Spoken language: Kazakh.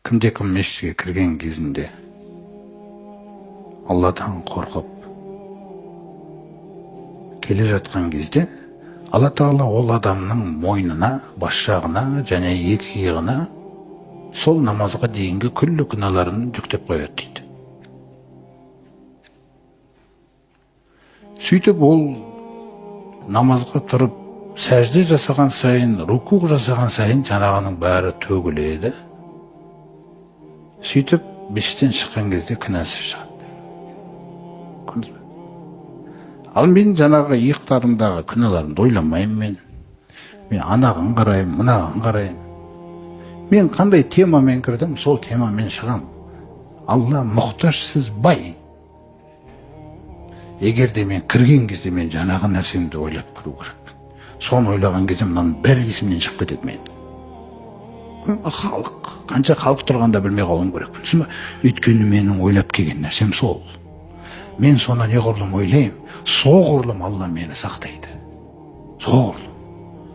Кімде-кім мешітке кірген кезінде Алладан қорқып келе жатқан кезде Алла Тағала ол адамның мойнына, бас жағына және екі иығына сол намазға дейінгі күллі күнәларын жүктеп қояды дейді. Сөйтіп ол намазға тұрып сәжде жасаған сайын, рукуқ жасаған сайын жаңағының бәрі төгіледі. Сөйтіп мешіттен шыққан кезде күнәсіз шығады. Ал мен жаңағы иықтарымдағы күнәларымды ойламаймын мен анаған қараймын, мынаған қараймын. Мен қандай темамен кірдім, сол темамен шығам. Алла мұқтажсыз бай. Егерде мен кірген кезде мен жаңағы нәрсемді ойлап кіру керек. Соны ойлаған кезде мынаның бәрі есімнен шығып кетеді мен. Халық, қанша халық тұрғанда білмей қалуым керек. Өйткені менің ойлап келген нәрсем сол. Мен соны неғұрлым ойлаймын, соғұрлым Алла мені сақтайды. Соғұрлым.